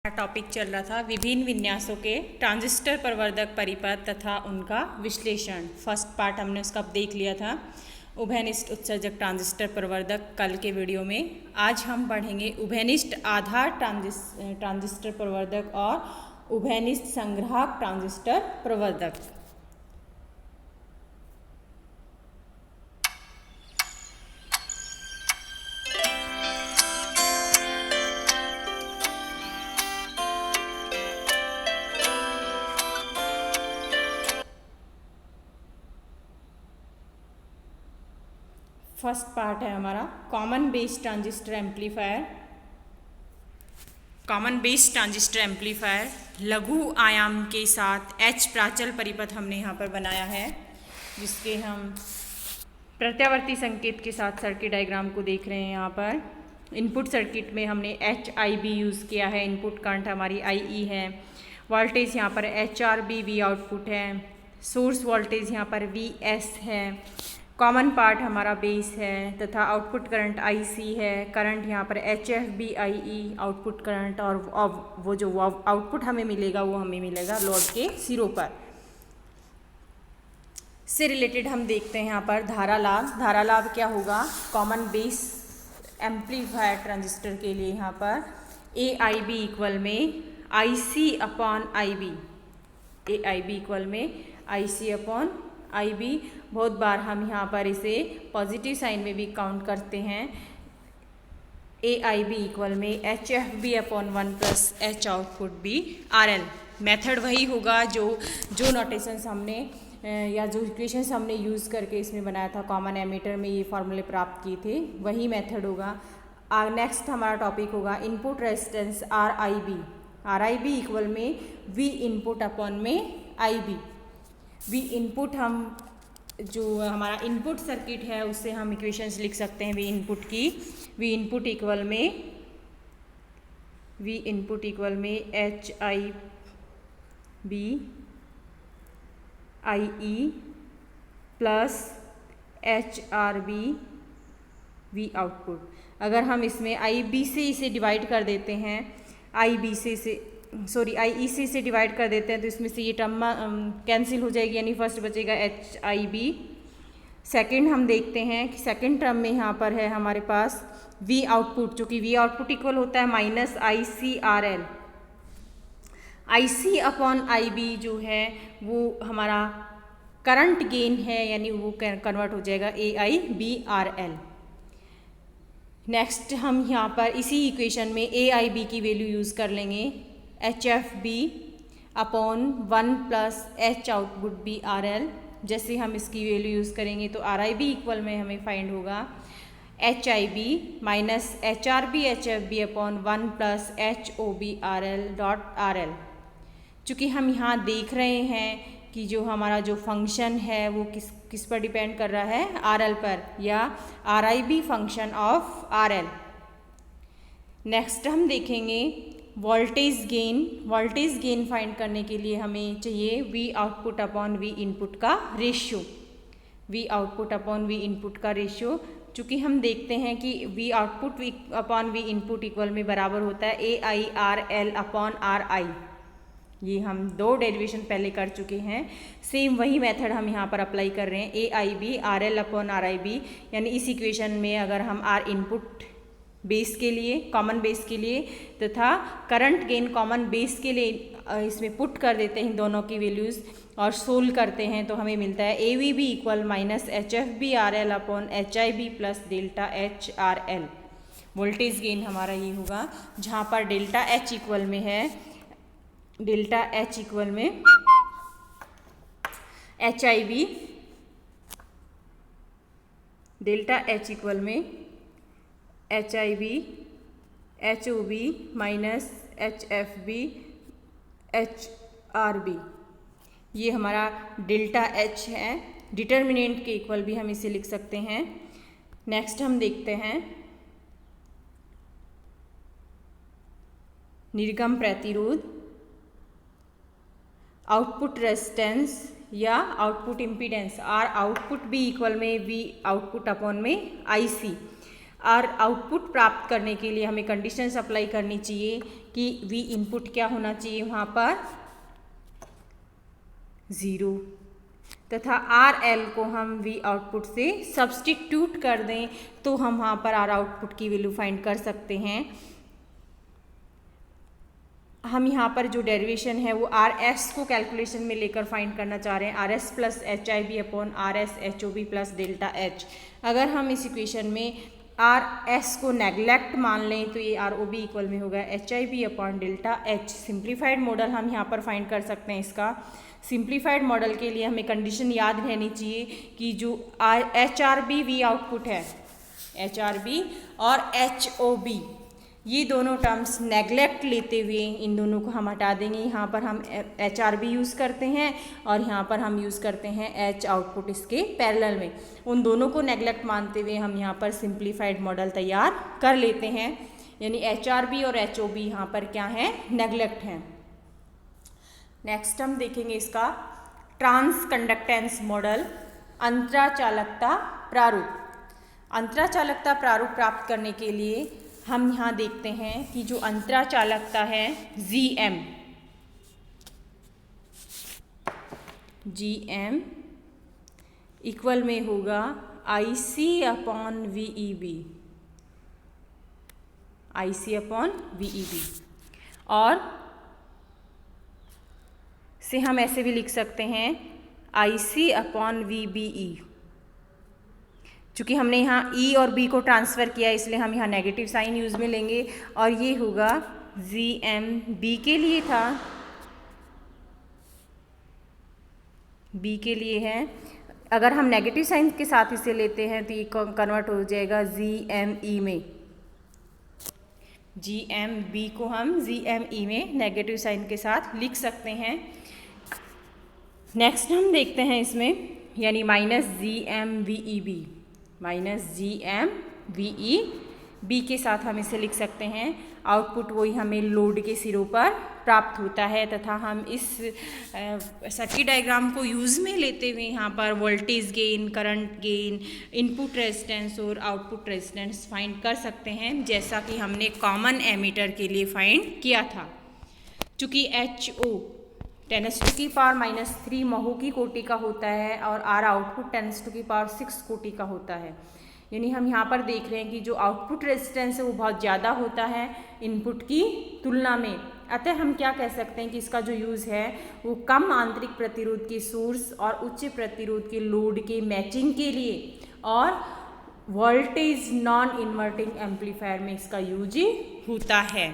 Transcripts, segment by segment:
Topic चल रहा था विभिन्न विन्यासों के ट्रांजिस्टर प्रवर्धक परिपथ तथा उनका विश्लेषण। फर्स्ट पार्ट हमने उसका देख लिया था, उभयनिष्ठ उत्सर्जक ट्रांजिस्टर प्रवर्धक कल के वीडियो में। आज हम पढ़ेंगे उभयनिष्ठ आधार ट्रांजिस्टर प्रवर्धक और उभयनिष्ठ संग्राहक ट्रांजिस्टर प्रवर्धक। फर्स्ट पार्ट है हमारा common base transistor amplifier. Common base transistor amplifier लघु आयाम के साथ H प्राचल परिपथ हमने यहाँ पर बनाया है, जिसके हम प्रत्यावर्ती संकेत के साथ सर्किट डायग्राम को देख रहे हैं। यहाँ पर इनपुट सर्किट में हमने HIB यूज़ किया है, इनपुट करंट हमारी IE है, वोल्टेज यहाँ पर HRB V आउटपुट है, सोर्स वोल्टेज यहाँ पर VS है, कॉमन पार्ट हमारा बेस है तथा आउटपुट करंट IC है, करंट यहाँ पर HFB IE आउटपुट करंट, और वो जो आउटपुट हमें मिलेगा वो हमें मिलेगा लोड के सिरों पर। से रिलेटेड हम देखते हैं यहाँ पर धारा लाभ। धारा लाभ क्या होगा कॉमन बेस एम्पलीफायर ट्रांजिस्टर के लिए? यहाँ पर AIB इक्वल में IC upon IB, AIB equal में IC अपॉन IB। बहुत बार हम यहाँ पर इसे पॉजिटिव साइन में भी काउंट करते हैं। AIB इक्वल में HFB upon 1 plus H output B RL। Method वही होगा जो नोटेशंस हमने या जो इक्वेशंस हमने यूज़ करके इसमें बनाया था, कॉमन एमीटर में ये फॉर्मूले प्राप्त किए थे, वही मेथड होगा। नेक्स्ट हमारा टॉपिक होगा input resistance RIB। RIB equal में V इनपुट अपॉन में IB। V इनपुट हम जो हमारा इनपुट सर्किट है उससे हम इक्वेशंस लिख सकते हैं V इनपुट की। V इनपुट इक्वल में HIB IE plus HRB V output. अगर हम इसमें IB से इसे डिवाइड कर देते हैं, IE से डिवाइड कर देते हैं तो इसमें से ये टर्म कैंसिल हो जाएगी, यानी फर्स्ट बचेगा HIB। सेकंड हम देखते हैं कि सेकंड टर्म में यहाँ पर है हमारे पास V आउटपुट, जो कि V आउटपुट इक्वल होता है minus ICRL। IC upon IB जो है वो हमारा करंट गेन है, यानी वो कन्वर्ट हो जाएगा AIBRL। नेक्स्ट हम यहाँ पर इसी इक्वेशन में AIB की वैल्यू यूज़ कर लेंगे, HFB upon 1 plus H output B RL। जैसे हम इसकी वैल्यू यूज़ करेंगे तो RIB इक्वल में हमें फाइंड होगा HIB minus HRB HFB upon 1 plus HOB RL dot RL। चूँकि हम यहाँ देख रहे हैं कि जो हमारा जो फंक्शन है वो किस पर डिपेंड कर रहा है, RL पर, या RIB function of RL। Next हम देखेंगे वोल्टेज गेन फाइंड करने के लिए हमें चाहिए V output upon V input का ratio. V output upon V input का रेशियो, चूँकि हम देखते हैं कि V output upon V input equal में बराबर होता है AIRL अपॉन RI। ये हम दो डेरिवेशन पहले कर चुके हैं, सेम वही मेथड हम यहाँ पर अप्लाई कर रहे हैं। AIB RL अपॉन RIB, यानी इस इक्वेशन में अगर हम R इनपुट बेस के लिए, कॉमन बेस के लिए, तथा करंट गेन कॉमन बेस के लिए इसमें पुट कर देते हैं दोनों की वैल्यूज़ और सोल्व करते हैं तो हमें मिलता है AVB equal minus HFB RL upon HIB plus delta H RL। Voltage gain हमारा ये होगा, जहाँ पर डेल्टा H इक्वल में है, डेल्टा H इक्वल में HIB, डेल्टा H इक्वल में HIB HOB minus HFB HRB। ये हमारा डेल्टा H है। डिटर्मिनेंट के इक्वल भी हम इसे लिख सकते हैं। नेक्स्ट हम देखते हैं निर्गम प्रतिरोध, आउटपुट रेजिस्टेंस या output impedance. R output B equal में V आउटपुट अपॉन में IC। आर आउटपुट प्राप्त करने के लिए हमें कंडीशंस अप्लाई करनी चाहिए कि वी इनपुट क्या होना चाहिए वहाँ पर 0 तथा आर एल को हम वी आउटपुट से सब्स्टिट्यूट कर दें तो हम वहाँ पर आर आउटपुट की वैल्यू फाइंड कर सकते हैं। हम यहाँ पर जो डेरिवेशन है वो आर एस को कैलकुलेशन में लेकर फाइंड करना चाह रहे हैं, R S plus H I B upon R S H O B plus delta H. अगर हम इस इक्वेशन में आर एस को नेग्लेक्ट मान लें तो ये आर ओ बी इक्वल में होगा H I B upon delta H. Simplified model हम यहाँ पर फाइंड कर सकते हैं। इसका सिंप्लीफाइड मॉडल के लिए हमें कंडीशन याद रहनी चाहिए कि जो H R B V output है, एच आर बी और एच ओ बी ये दोनों टर्म्स नेग्लेक्ट लेते हुए इन दोनों को हम हटा देंगे। यहाँ पर हम एच आर बी यूज़ करते हैं और यहाँ पर हम यूज़ करते हैं एच आउटपुट इसके पैरेलल में। उन दोनों को नेग्लेक्ट मानते हुए हम यहाँ पर सिंप्लीफाइड मॉडल तैयार कर लेते हैं, यानी एच आर बी और एच ओ बी यहाँ पर क्या है, नेग्लेक्ट हैं। नेक्स्ट हम देखेंगे इसका ट्रांस कंडक्टेंस मॉडल, अंतराचालकता प्रारूप। अंतराचालकता प्रारूप प्राप्त करने के लिए हम यहाँ देखते हैं कि जो अंतराचालकता है GM इक्वल में होगा IC upon VEB, IC upon VEB। और से हम ऐसे भी लिख सकते हैं IC अपॉन VBE। चूँकि हमने यहाँ E और B को ट्रांसफ़र किया इसलिए हम यहाँ नेगेटिव साइन यूज़ में लेंगे और ये होगा GM B के लिए था, B के लिए है। अगर हम नेगेटिव साइन के साथ इसे लेते हैं तो ये कन्वर्ट हो जाएगा GME में। GMB को हम GME में नेगेटिव साइन के साथ लिख सकते हैं। नेक्स्ट हम देखते हैं इसमें यानी -GMVEB, -GMVEB के साथ हम इसे लिख सकते हैं। आउटपुट वही हमें लोड के सिरों पर प्राप्त होता है तथा हम इस सर्किट डायग्राम को यूज़ में लेते हुए यहाँ पर voltage gain, current gain, input resistance और आउटपुट रेजिस्टेंस फाइंड कर सकते हैं, जैसा कि हमने कॉमन एमीटर के लिए फाइंड किया था। चूँकि HO 10⁻³ महो की कोटि का होता है और आर आउटपुट 10�6 कोटि का होता है, यानी हम यहाँ पर देख रहे हैं कि जो आउटपुट रेजिस्टेंस है वो बहुत ज़्यादा होता है इनपुट की तुलना में। अतः हम क्या कह सकते हैं कि इसका जो यूज़ है वो कम आंतरिक प्रतिरोध के सोर्स और उच्च प्रतिरोध के लोड के मैचिंग के लिए और वोल्टेज नॉन इन्वर्टिंग एम्पलीफायर में इसका यूज होता है।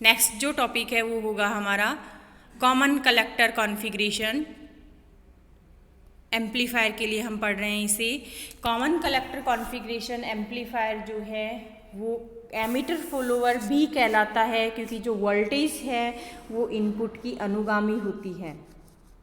नेक्स्ट जो टॉपिक है वो होगा हमारा कॉमन कलेक्टर कॉन्फ़िगरेशन। एम्पलीफायर के लिए हम पढ़ रहे हैं इसे। कॉमन कलेक्टर कॉन्फ़िगरेशन एम्पलीफायर जो है वो एमीटर फॉलोवर भी कहलाता है, क्योंकि जो वोल्टेज है वो इनपुट की अनुगामी होती है।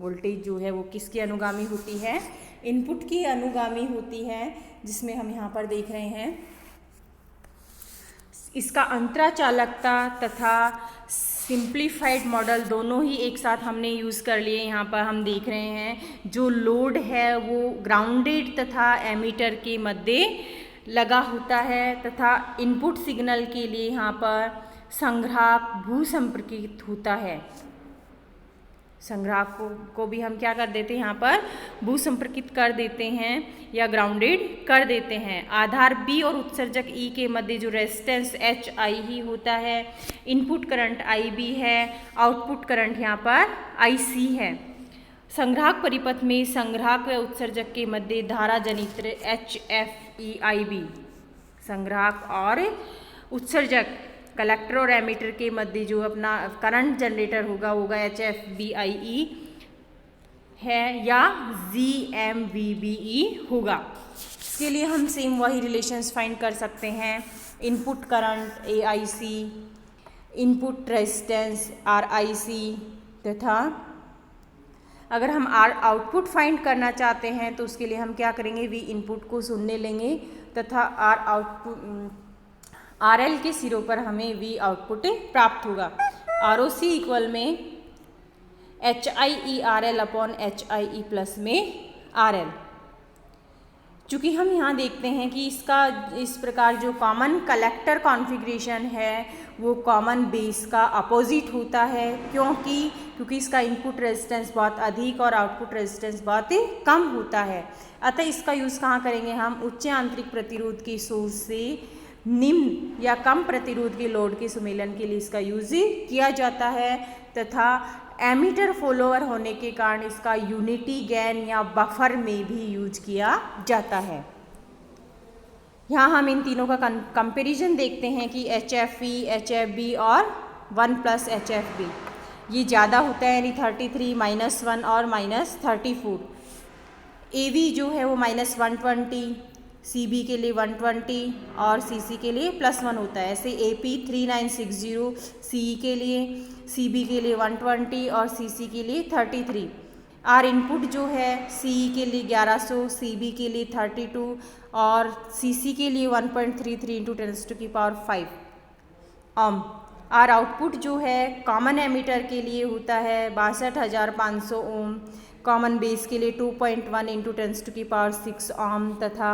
वोल्टेज जो है वो किसकी अनुगामी होती है, इनपुट की अनुगामी होती है, जिसमें हम यहाँ पर देख रहे हैं इसका अंतराचालकता तथा सिंप्लीफाइड मॉडल दोनों ही एक साथ हमने यूज़ कर लिए। यहाँ पर हम देख रहे हैं जो लोड है वो ग्राउंडेड तथा एमीटर के मध्य लगा होता है तथा इनपुट सिग्नल के लिए यहाँ पर संग्राहक भू संपर्कित होता है। संग्राहक को भी हम क्या कर देते हैं, यहाँ पर भू संपर्कित कर देते हैं या ग्राउंडेड कर देते हैं। आधार B और उत्सर्जक E के मध्य जो रेजिस्टेंस HI ही होता है। इनपुट करंट IB है, आउटपुट करंट यहाँ पर IC है। संग्राहक परिपथ में संग्राहक व उत्सर्जक के मध्य धारा जनित्र HFEIB। संग्राहक और उत्सर्जक कलेक्टर और एमीटर के मध्य जो अपना करंट जनरेटर होगा HFBIE है या GMVBE होगा। इसके लिए हम सेम वही रिलेशंस फाइंड कर सकते हैं। Input current AIC, input resistance RIC तथा अगर हम आउटपुट फाइंड करना चाहते हैं तो उसके लिए हम क्या करेंगे, V इनपुट को शून्य लेंगे तथा RL के सिरों पर हमें V आउटपुट प्राप्त होगा। ROC इक्वल में HIE RL upon HIE plus में RL। चूँकि हम यहाँ देखते हैं कि इसका इस प्रकार जो कॉमन कलेक्टर कॉन्फ़िगरेशन है वो कॉमन बेस का अपोजिट होता है, क्योंकि इसका इनपुट रेजिस्टेंस बहुत अधिक और आउटपुट रेजिस्टेंस बहुत ही कम होता है। अतः इसका यूज़ कहाँ करेंगे हम? उच्च आंतरिक प्रतिरोध के सोर्स से निम्न या कम प्रतिरोध के लोड के सुमेलन के लिए इसका यूज किया जाता है, तथा एमीटर फॉलोअर होने के कारण इसका यूनिटी गेन या बफर में भी यूज किया जाता है। यहाँ हम इन तीनों का कंपैरिजन देखते हैं कि HFE, HFB और 1+ HFB ये ज़्यादा होता है, यानी 33, -1 और -34। AV जो है वो -120, CB के लिए 120 और CC के लिए +1 होता है। ऐसे AP 3960 CE के लिए, CB के लिए 120 और CC के लिए 33। आर इनपुट जो है CE के लिए 1100, CB के लिए 32 और CC के लिए 1.33 × 10⁵ ओम। आर आउटपुट जो है कॉमन एमीटर के लिए होता है 62,500 ओम, कॉमन बेस के लिए 2.1 × 10⁶ ओम तथा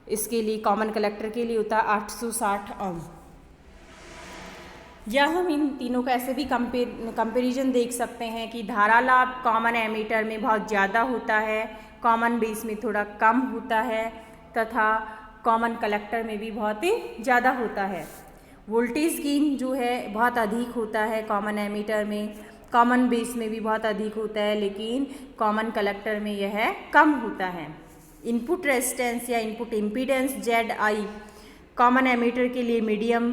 इसके लिए कॉमन कलेक्टर के लिए होता है 860 ओम। या हम इन तीनों का ऐसे भी कंपैरिजन देख सकते हैं कि धारा लाभ कॉमन एमीटर में बहुत ज़्यादा होता है, कॉमन बेस में थोड़ा कम होता है तथा कॉमन कलेक्टर में भी बहुत ही ज़्यादा होता है। वोल्टेज गेन जो है बहुत अधिक होता है कॉमन एमीटर में, कॉमन बेस में भी बहुत अधिक होता है, लेकिन कॉमन कलेक्टर में यह कम होता है। इनपुट रेजिस्टेंस या input impedance ZI common ammeter के लिए मीडियम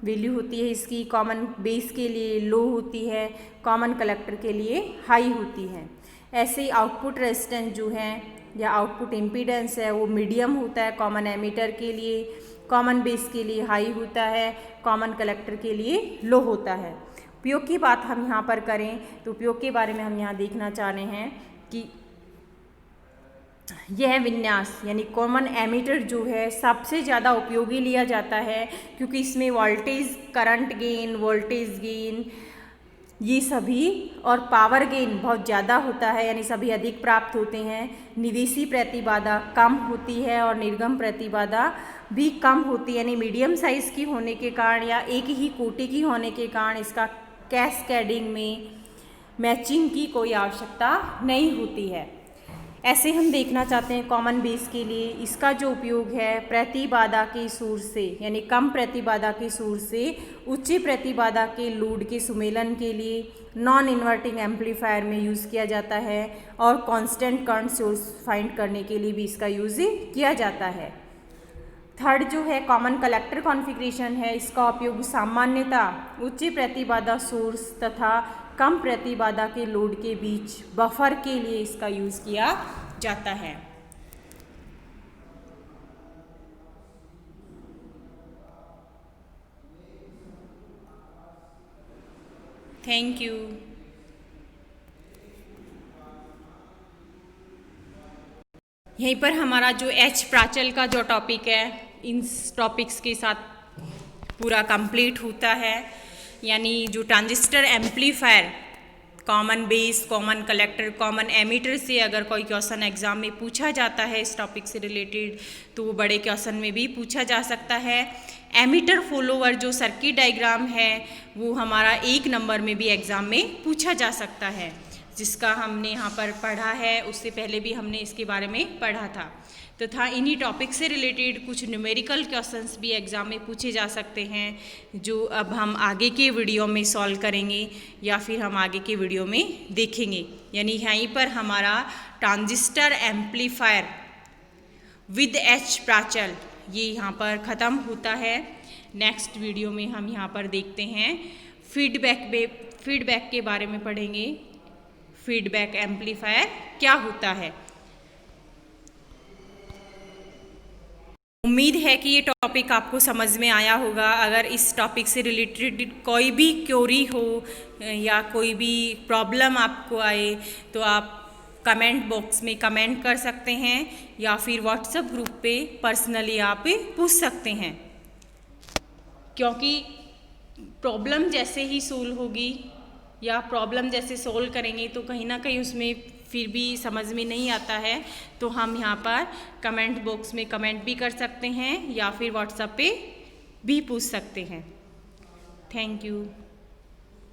वैल्यू होती है इसकी, कॉमन बेस के लिए लो होती है, कॉमन कलेक्टर के लिए हाई होती है। ऐसे ही आउटपुट रेजिस्टेंस जो है या आउटपुट इम्पीडेंस है वो मीडियम होता है कॉमन एमीटर के लिए, कॉमन बेस के लिए हाई होता है, कॉमन कलेक्टर के लिए लो होता है। उपयोग की बात हम यहाँ पर करें तो उपयोग के बारे में हम यहाँ देखना चाह रहे हैं कि यह विन्यास यानी कॉमन एमीटर जो है सबसे ज़्यादा उपयोगी लिया जाता है, क्योंकि इसमें voltage current gain, voltage gain ये सभी और पावर गेन बहुत ज़्यादा होता है, यानी सभी अधिक प्राप्त होते हैं। निवेशी प्रतिबाधा कम होती है और निर्गम प्रतिबाधा भी कम होती है, यानी मीडियम साइज़ की होने के कारण या एक ही कोटि की होने के कारण इसका कैस्केडिंग में मैचिंग की कोई आवश्यकता नहीं होती है। ऐसे हम देखना चाहते हैं कॉमन बेस के लिए इसका जो उपयोग है प्रतिबाधा के सोर्स से, यानी कम प्रतिबाधा के सोर्स से उच्च प्रतिबाधा के लोड के सुमेलन के लिए नॉन इन्वर्टिंग एम्पलीफायर में यूज़ किया जाता है, और कांस्टेंट करंट सोर्स फाइंड करने के लिए भी इसका यूज़ किया जाता है। थर्ड जो है कॉमन कलेक्टर कॉन्फ़िगरेशन है, इसका उपयोग सामान्यतः उच्च प्रतिबाधा सोर्स तथा कम प्रतिबाधा के लोड के बीच बफर के लिए इसका यूज़ किया जाता है। Thank you. यहीं पर हमारा जो H प्राचल का जो टॉपिक है इन टॉपिक्स के साथ पूरा कंप्लीट होता है, यानी जो transistor amplifier common base, common collector, common ammeter से अगर कोई क्वेश्चन एग्जाम में पूछा जाता है इस टॉपिक से रिलेटेड तो वो बड़े क्वेश्चन में भी पूछा जा सकता है। एमीटर फॉलोवर जो सर्किट डायग्राम है वो हमारा 1 नंबर में भी एग्ज़ाम में पूछा जा सकता है, जिसका हमने यहाँ पर पढ़ा है, उससे पहले भी हमने इसके बारे में पढ़ा था। तथा इन्हीं टॉपिक से रिलेटेड कुछ न्यूमेरिकल क्वेश्चंस भी एग्ज़ाम में पूछे जा सकते हैं, जो अब हम आगे के वीडियो में सॉल्व करेंगे या फिर हम आगे के वीडियो में देखेंगे। यानी यहीं पर हमारा ट्रांजिस्टर एम्पलीफायर विद H प्राचल ये यहाँ पर ख़त्म होता है। नेक्स्ट वीडियो में हम यहाँ पर देखते हैं फीडबैक के बारे में पढ़ेंगे। फीडबैक एम्पलीफायर क्या होता है। उम्मीद है कि ये टॉपिक आपको समझ में आया होगा। अगर इस टॉपिक से रिलेटेड कोई भी क्वेरी हो या कोई भी प्रॉब्लम आपको आए तो आप कमेंट बॉक्स में कमेंट कर सकते हैं या फिर व्हाट्सएप ग्रुप पे पर्सनली आप पूछ सकते हैं, क्योंकि प्रॉब्लम जैसे ही सोल्व होगी या प्रॉब्लम जैसे सोल्व करेंगे तो कहीं ना कहीं उसमें फिर भी समझ में नहीं आता है तो हम यहाँ पर कमेंट बॉक्स में कमेंट भी कर सकते हैं या फिर व्हाट्सएप पे भी पूछ सकते हैं। Thank you.